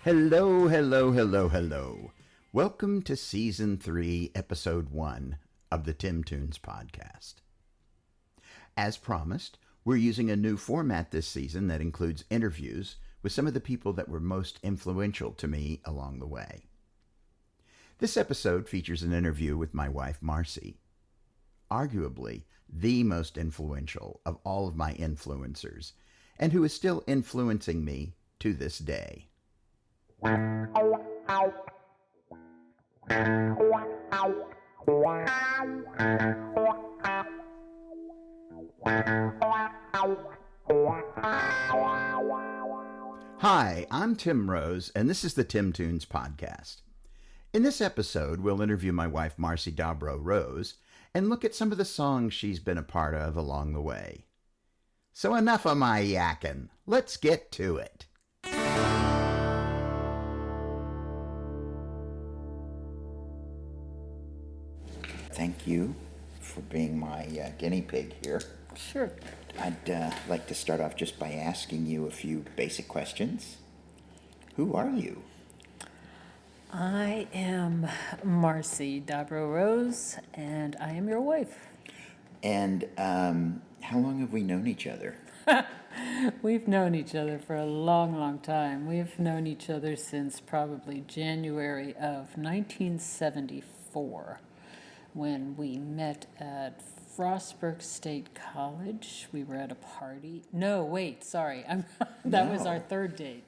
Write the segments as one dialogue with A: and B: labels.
A: Hello, hello, hello, hello. Welcome to Season 3, Episode 1 of the Tim Tunes Podcast. As promised, we're using a new format this season that includes interviews with some of the people that were most influential to me along the way. This episode features an interview with my wife, Marcy, arguably the most influential of all of my influencers, and who is still influencing me to this day. Hi, I'm Tim Rose, and this is the Tim Tunes Podcast. In this episode, we'll interview my wife, Marcy Dobrow Rose, and look at some of the songs she's been a part of along the way. So enough of my yakking. Let's get to it. Thank you for being my guinea pig here.
B: Sure.
A: I'd like to start off just by asking you a few basic questions. Who are you?
B: I am Marcy Dobrow Rose, and I am your wife.
A: And how long have we known each other?
B: We've known each other for a long, long time. We've known each other since probably January of 1974, when we met at Frostburg State College. We were at a party. No, wait, sorry. That was our third date.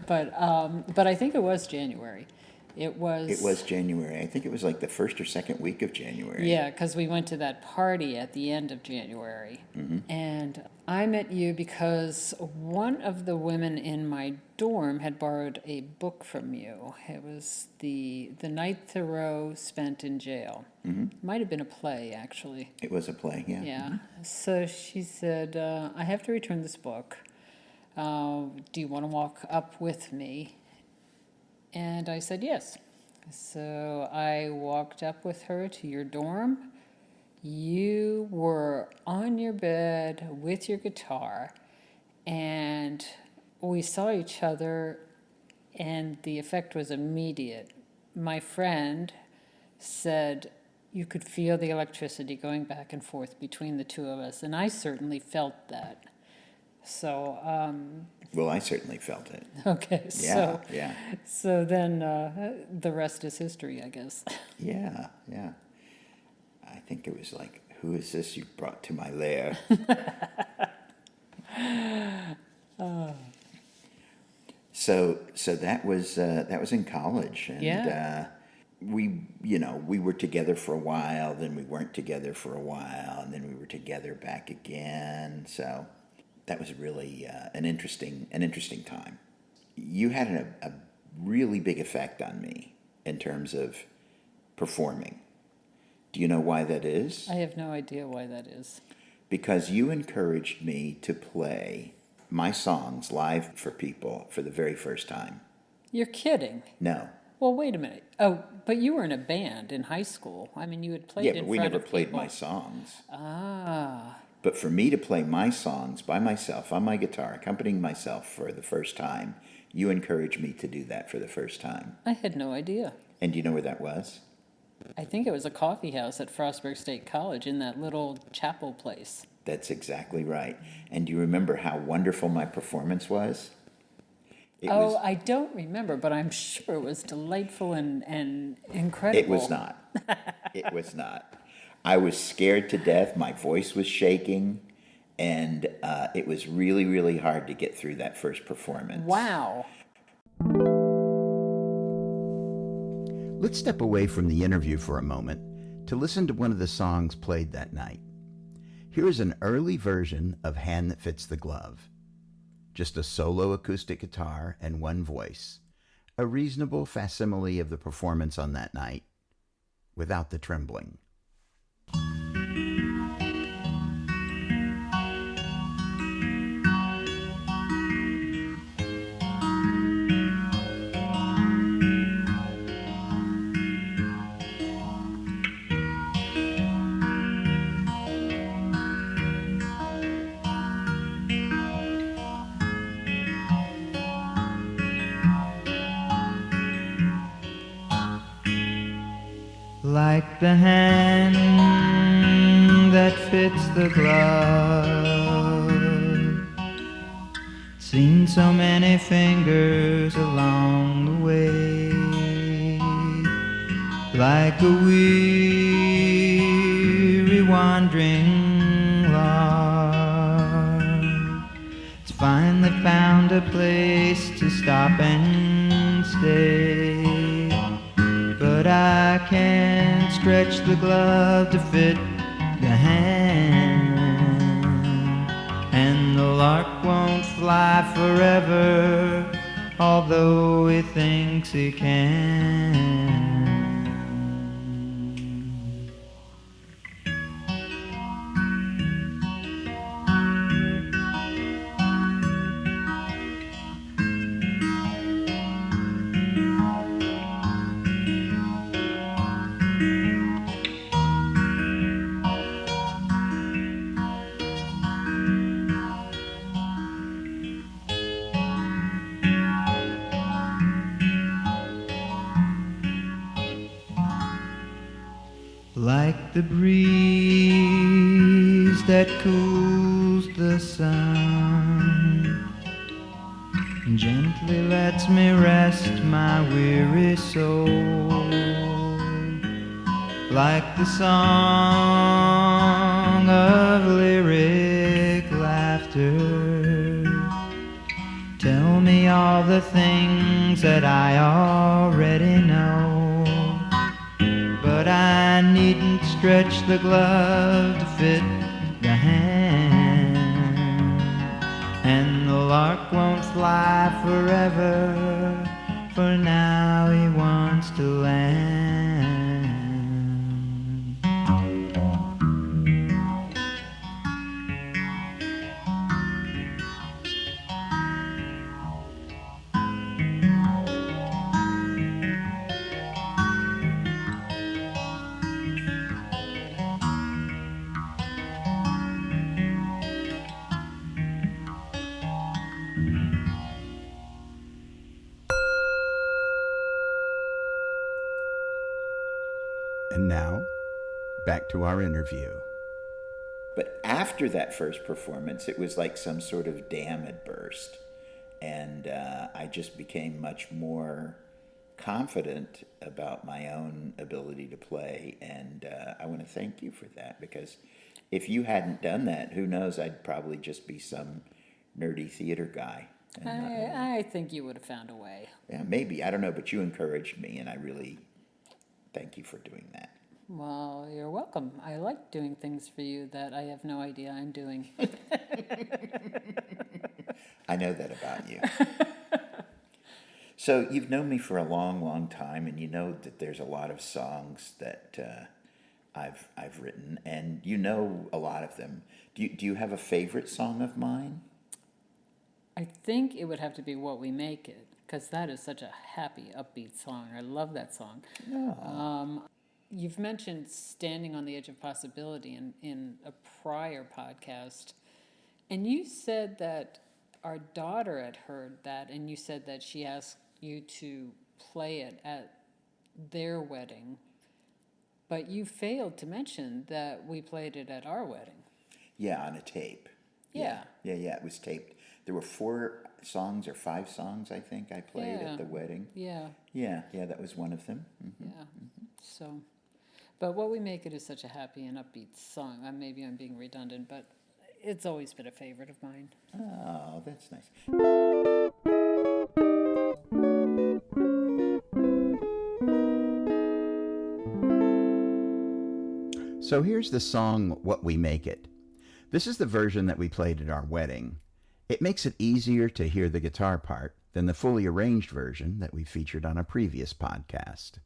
B: But I think it was January. It was
A: January. I think it was like the first or second week of January.
B: Yeah, because we went to that party at the end of January. Mm-hmm. And I met you because one of the women in my dorm had borrowed a book from you. It was the Night Thoreau Spent in Jail. Mm-hmm. Might have been a play, actually.
A: It was a play, yeah.
B: Yeah. Mm-hmm. So she said, I have to return this book. Do you want to walk up with me? And I said yes. So I walked up with her to your dorm. You were on your bed with your guitar, and we saw each other, and the effect was immediate. My friend said you could feel the electricity going back and forth between the two of us, and I certainly felt that. So,
A: well, I certainly felt it.
B: Okay,
A: Yeah.
B: So then the rest is history, I guess.
A: Yeah. I think it was like, who is this you brought to my lair? So that was in college, and we were together for a while, then we weren't together for a while, and then we were together back again. So that was really an interesting time. You had a really big effect on me in terms of performing. Do you know why that is?
B: I have no idea why that is.
A: Because you encouraged me to play my songs live for people for the very first time.
B: You're kidding.
A: No.
B: Well, wait a minute. Oh, but you were in a band in high school. I mean, you had played in front of people.
A: Yeah, but we never played my songs.
B: Ah.
A: But for me to play my songs by myself on my guitar, accompanying myself for the first time, you encouraged me to do that for the first time.
B: I had no idea.
A: And do you know where that was?
B: I think it was a coffee house at Frostburg State College in that little chapel place.
A: That's exactly right. And do you remember how wonderful my performance was?
B: I don't remember, but I'm sure it was delightful and incredible.
A: It was not. It was not. I was scared to death. My voice was shaking. And it was really, really hard to get through that first performance.
B: Wow.
A: Let's step away from the interview for a moment to listen to one of the songs played that night. Here is an early version of Hand That Fits the Glove. Just a solo acoustic guitar and one voice. A reasonable facsimile of the performance on that night, without the trembling.
C: like the hand that fits the glove. Seen so many fingers along the way, like a weary wandering lark. It's finally found a place to stop and stay, but I can't stretch the glove to fit the hand, and the lark won't fly forever, although he thinks he can. Like the breeze that cools the sun, gently lets me rest my weary soul. Like the song of lyric laughter, tell me all the things that I already know. But I needn't stretch the glove to fit the hand, and the lark won't fly forever, for now he wants to land.
A: And now, back to our interview.
D: But after that first performance, it was like some sort of dam had burst. And I just became much more confident about my own ability to play. And I want to thank you for that, because if you hadn't done that, who knows, I'd probably just be some nerdy theater guy.
B: I think you would have found a way.
D: Yeah, maybe. I don't know, but you encouraged me, and I really thank you for doing that.
B: Well, you're welcome. I like doing things for you that I have no idea I'm doing.
D: I know that about you. So you've known me for a long, long time, and you know that there's a lot of songs that I've written, and you know a lot of them. Do you have a favorite song of mine?
B: I think it would have to be What We Make It, because that is such a happy, upbeat song. I love that song.
D: Oh.
B: You've mentioned Standing on the Edge of Possibility in a prior podcast, and you said that our daughter had heard that, and you said that she asked you to play it at their wedding, but you failed to mention that we played it at our wedding.
D: Yeah, on a tape.
B: Yeah.
D: Yeah, it was taped. There were 4 songs or 5 songs, I think, I played at the wedding.
B: Yeah.
D: Yeah, that was one of them. Mm-hmm.
B: Yeah. So, but What We Make It is such a happy and upbeat song. Maybe I'm being redundant, but it's always been a favorite of mine.
D: Oh, that's nice.
A: So here's the song What We Make It. This is the version that we played at our wedding. It makes it easier to hear the guitar part than the fully arranged version that we featured on a previous podcast.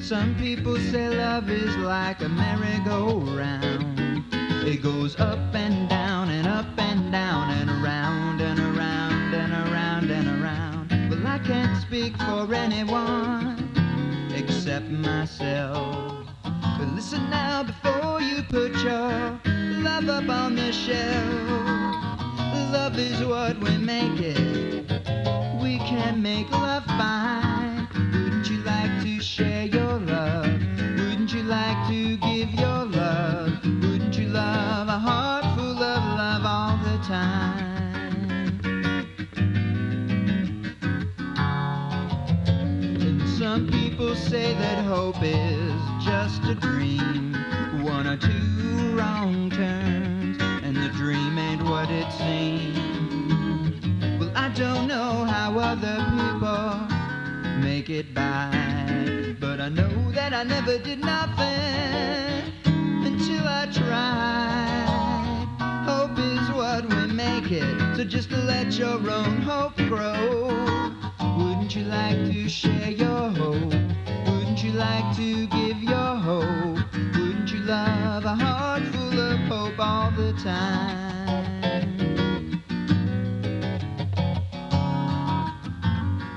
C: Some people say love is like a merry-go-round. It goes up and down and up and down and around and around and around and around. Well, I can't speak for anyone except myself. But listen now before you put your love up on the shelf. Love is what we make it. We can make love fine. Wouldn't you like to share your love? Wouldn't you like to give your love? Wouldn't you love a heart full of love all the time? And some people say that hope is just a dream. One or two wrong turns and the dream ain't what it seems. Well, I don't know how other people make it by, but I know that I never did nothing until I tried. Hope is what we make it, so just let your own hope grow. Wouldn't you like to share your hope? Wouldn't you like to give your hope? Wouldn't you love a heart full of hope all the time?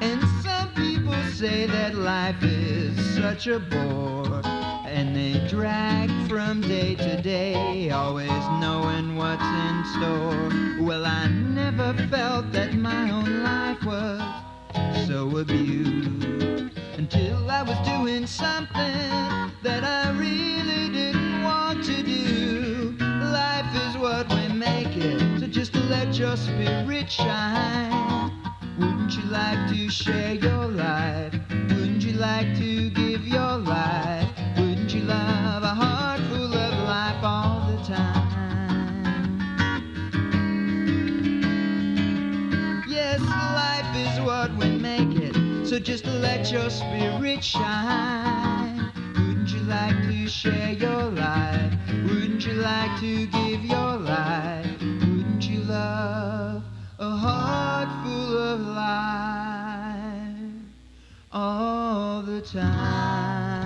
C: And some people say that life is such a bore, and they drag from day to day, always knowing what's in store. Well, I never felt that my own life was so abused until I was doing something that I really didn't want to do. Life is what we make it, so just let your spirit shine. Wouldn't you like to share your life? Wouldn't you like to give your life? Wouldn't you love a heart full of life all the time? Yes, life is what we make it, so just let your spirit shine. Wouldn't you like to share your life? Wouldn't you like to give your life? Wouldn't you love a heart full of life all the time?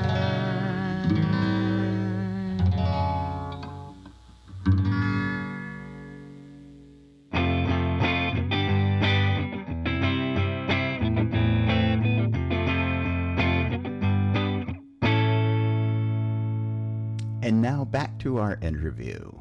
A: And now back to our interview.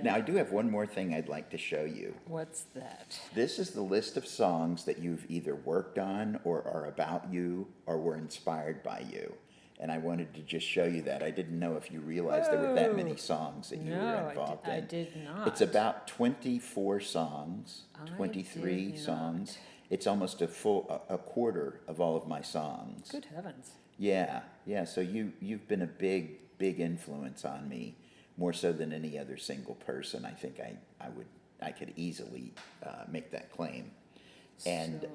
D: Now, I do have one more thing I'd like to show you.
B: What's that?
D: This is the list of songs that you've either worked on or are about you or were inspired by you. And I wanted to just show you that. I didn't know if you realized there were that many songs that you were involved in.
B: I did not.
D: It's about 24 songs,
B: I
D: 23
B: did
D: songs.
B: not.
D: It's almost a quarter of all of my songs.
B: Good heavens.
D: Yeah. So you've been a big influence on me, more so than any other single person. I think I could easily make that claim. And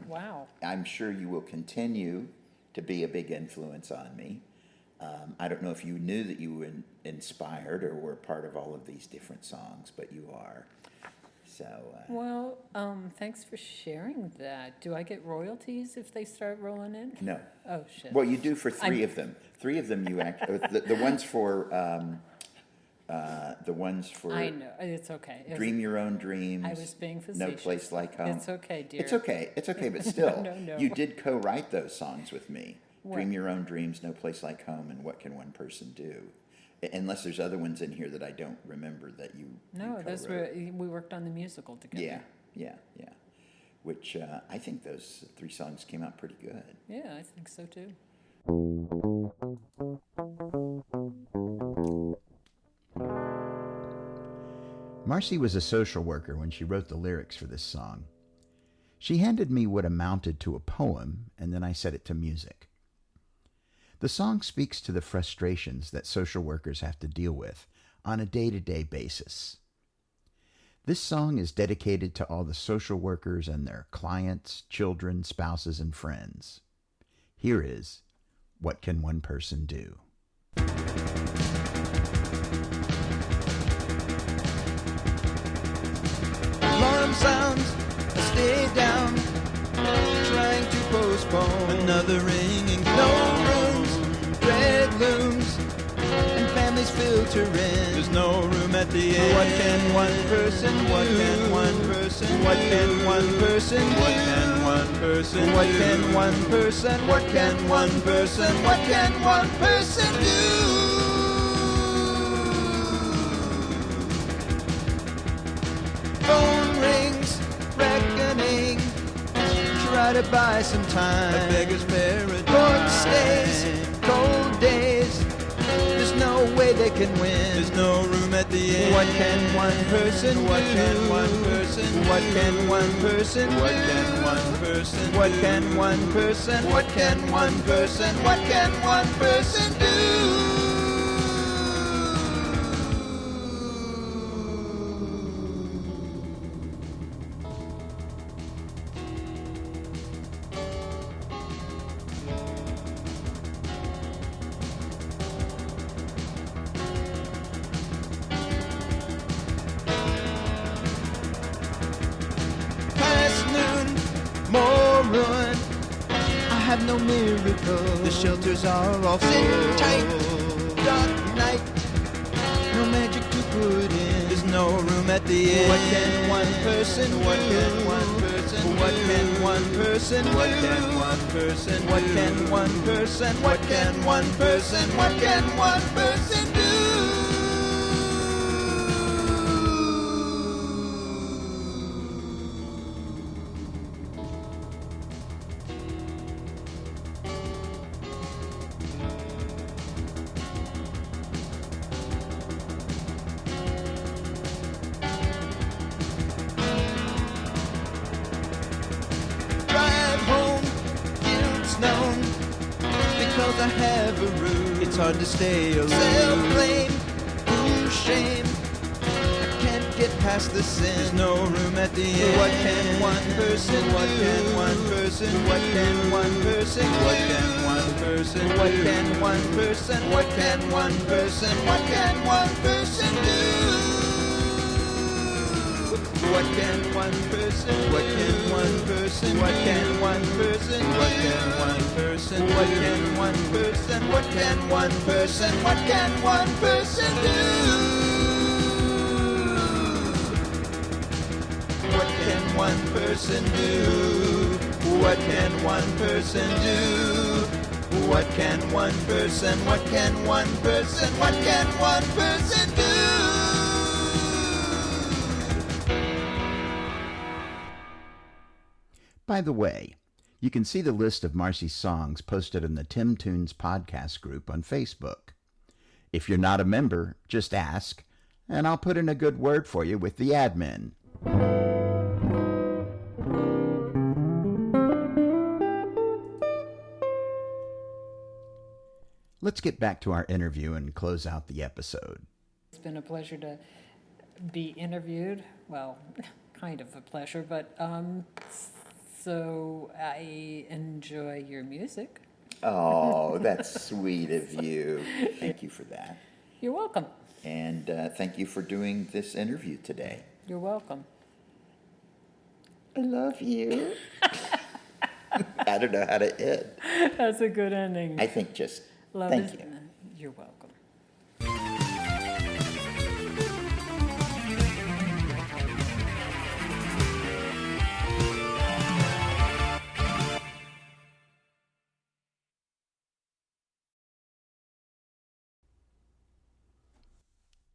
B: Wow.
D: I'm sure you will continue to be a big influence on me. I don't know if you knew that you were inspired or were part of all of these different songs, but you are. So.
B: Well, thanks for sharing that. Do I get royalties if they start rolling in?
D: No.
B: Oh, shit.
D: Well, you do for three of them. Three of them you act. The ones for. The ones for.
B: I know. It's okay.
D: Dream Your Own Dreams.
B: I was being facetious.
D: No Place Like Home.
B: It's okay, dear.
D: It's okay, but still.
B: No.
D: You did co-write those songs with me.
B: What?
D: Dream Your Own Dreams, No Place Like Home, and What Can One Person Do? Unless there's other ones in here that I don't remember that you
B: No,
D: you
B: those
D: co-wrote.
B: we worked on the musical together.
D: Yeah. Which I think those three songs came out pretty good.
B: Yeah, I think so too.
A: Marcy was a social worker when she wrote the lyrics for this song. She handed me what amounted to a poem, and then I set it to music. The song speaks to the frustrations that social workers have to deal with on a day-to-day basis. This song is dedicated to all the social workers and their clients, children, spouses, and friends. Here is What Can One Person Do?
C: Alarm sounds, I stay down, trying to postpone another ringing phone. No rooms, red looms, and families filter in. There's no room at the end. What can one person do? What can one person do? What can one person do? What can one person do? What can one person? What can one person? What can one person do? try to buy some time.
E: A beggar's paradise.
C: Court stays, cold days. There's no way they can win.
E: There's no room at the end.
C: What can one person
E: What
C: do?
E: can one person
C: What
E: do?
C: can one person
E: What
C: do?
E: can one person
C: What
E: do?
C: can one person? What can one person? What can one person do? Past noon, more ruin. I have no miracle.
E: The shelters are all
C: Sit
E: full.
C: tight, dark night. No magic to put in.
E: There's no room at the end.
C: What can one person do?
E: What can one person
C: What
E: do?
C: can one person do?
E: What can one person
C: What
E: do?
C: can one person? What can one person? What can one person do? Drive home, guilt's known, because I have a room.
E: It's hard to stay alone.
C: Self-blame, ooh, shame. I can't get past the sin.
E: There's no room at the end.
C: What can one person do?
E: What can one person
C: What can one person do?
E: What can one person
C: What
E: do?
C: can one person? What can one person? What can one person do? What can one person? What can one person? What can one person?
E: What can one person
C: What
E: do?
C: can one person? What can one person? What can one person do? What can one person do? What can one person do? What can one person? What can one person? What can one person do?
A: By the way, you can see the list of Marcy's songs posted in the Tim Tunes podcast group on Facebook. If you're not a member, just ask, and I'll put in a good word for you with the admin. Let's get back to our interview and close out the episode.
B: It's been a pleasure to be interviewed. Well, kind of a pleasure, but so I enjoy your music.
D: Oh, that's sweet of you. Thank you for that.
B: You're welcome.
D: And thank you for doing this interview today.
B: You're welcome.
D: I love you. I don't know how to end.
B: That's a good ending.
D: I think just
B: Love
D: thank
B: is-
D: you.
B: You're welcome.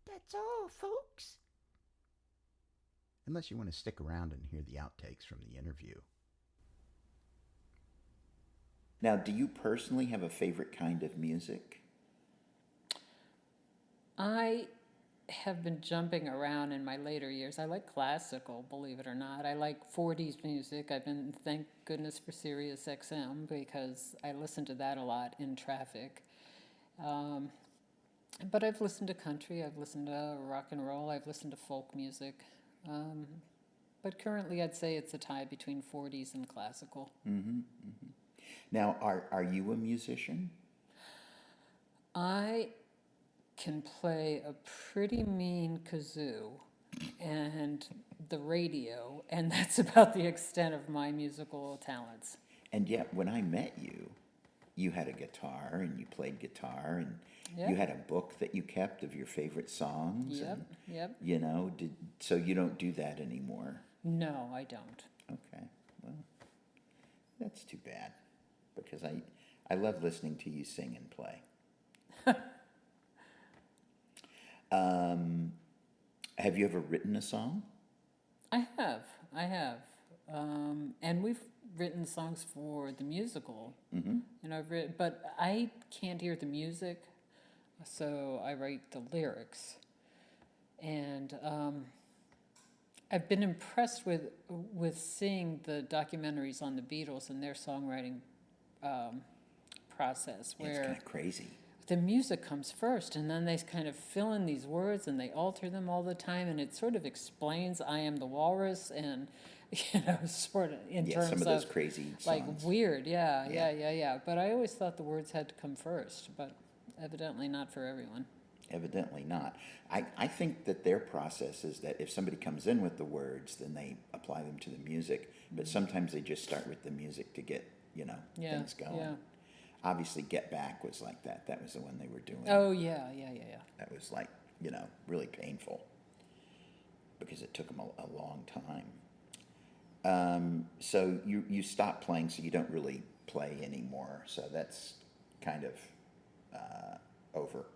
A: That's all, folks. Unless you want to stick around and hear the outtakes from the interview.
D: Now, do you personally have a favorite kind of music?
B: I have been jumping around in my later years. I like classical, believe it or not. I like 40s music. I've been, thank goodness for Sirius XM, because I listen to that a lot in traffic. But I've listened to country, I've listened to rock and roll, I've listened to folk music. But currently I'd say it's a tie between 40s and classical.
D: Now, are you a musician?
B: I can play a pretty mean kazoo and the radio, and that's about the extent of my musical talents.
D: And yet, when I met you, you had a guitar and you played guitar and
B: Yep.
D: you had a book that you kept of your favorite songs.
B: Yep,
D: and,
B: yep.
D: You know, so you don't do that anymore.
B: No, I don't.
D: Okay, well, that's too bad because I love listening to you sing and play. Have you ever written a song?
B: I have. And written songs for the musical.
D: Mm-hmm.
B: And I've written, but I can't hear the music, so I write the lyrics. And I've been impressed with seeing the documentaries on the Beatles and their songwriting process,
D: It's
B: where
D: kind of crazy.
B: the music comes first, and then they kind of fill in these words, and they alter them all the time, and it sort of explains "I am the walrus," and sort of in terms
D: some of those crazy
B: like
D: songs.
B: weird, yeah. But I always thought the words had to come first, but evidently not for everyone.
D: Evidently not. I think that their process is that if somebody comes in with the words, then they apply them to the music. But sometimes they just start with the music to get, things going.
B: Yeah.
D: Obviously, Get Back was like that. That was the one they were doing.
B: Oh, yeah.
D: That was like, really painful because it took them a long time. So you stopped playing, so you don't really play anymore. So that's kind of over.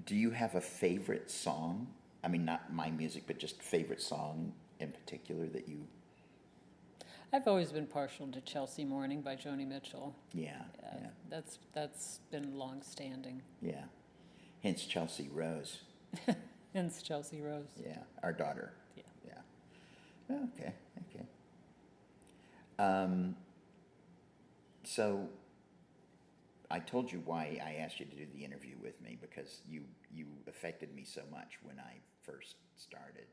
D: Do you have a favorite song? I mean, not my music, but just favorite song in particular that you...
B: I've always been partial to Chelsea Morning by Joni Mitchell.
D: Yeah.
B: That's been long-standing.
D: Yeah. Hence Chelsea Rose.
B: Hence Chelsea Rose.
D: Yeah, our daughter.
B: Yeah.
D: Oh, okay. So I told you why I asked you to do the interview with me, because you affected me so much when I first started.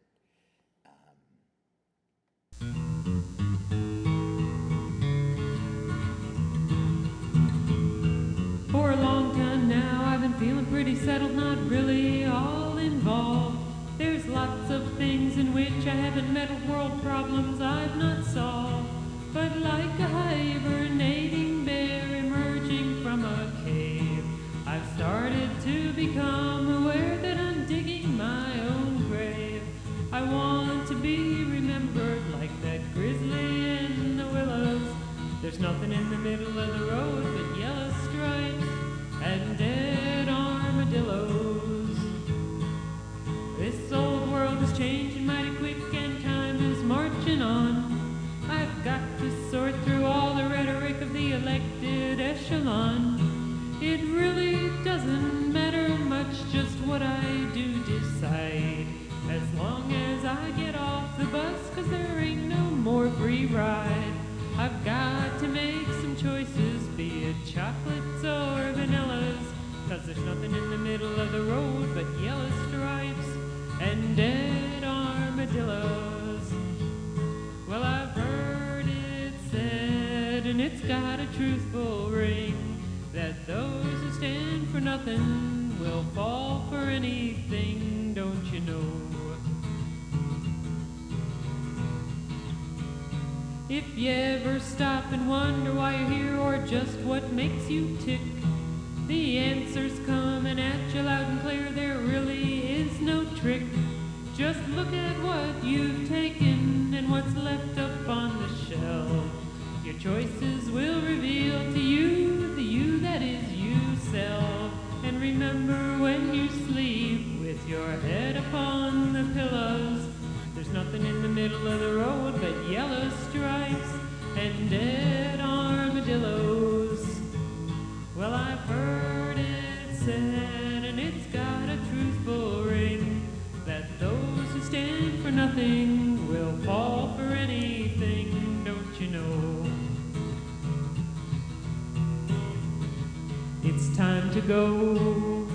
F: For a long time now I've been feeling pretty settled, not really all involved. There's lots of things in which I haven't meddled, world problems I've not solved. But like a hibernating bear emerging from a cave, I've started to become aware that I'm digging my own grave. I want to be remembered like that grizzly in the willows. There's nothing in the middle of the road but yellow stripes and dead armadillos. This old world is changing mighty quick and time is marching on. I've got to sort through all the rhetoric of the elected echelon. It really doesn't matter much just what I do decide, as long as I get off the bus, 'cause there ain't no more free ride. I've got to make some choices, be it chocolates or vanillas, 'cause there's nothing in the middle of the road but yellow stripes and dead armadillos. Well, I've heard it said, and it's got a truthful ring, that those who stand for nothing will fall for anything, don't you know? If you ever stop and wonder why you're here or just what makes you tick, the answer's coming at you loud and clear, there really is no trick. Just look at what you've taken and what's left up on the shelf. Your choices will reveal to you the you that is you self. And remember when you sleep with your head upon the pillows, there's nothing in the middle of the road but yellow stripes and dead armadillos. Well, I've heard it said, and it's got a truthful ring, that those who stand for nothing will fall for anything, don't you know? It's time to go.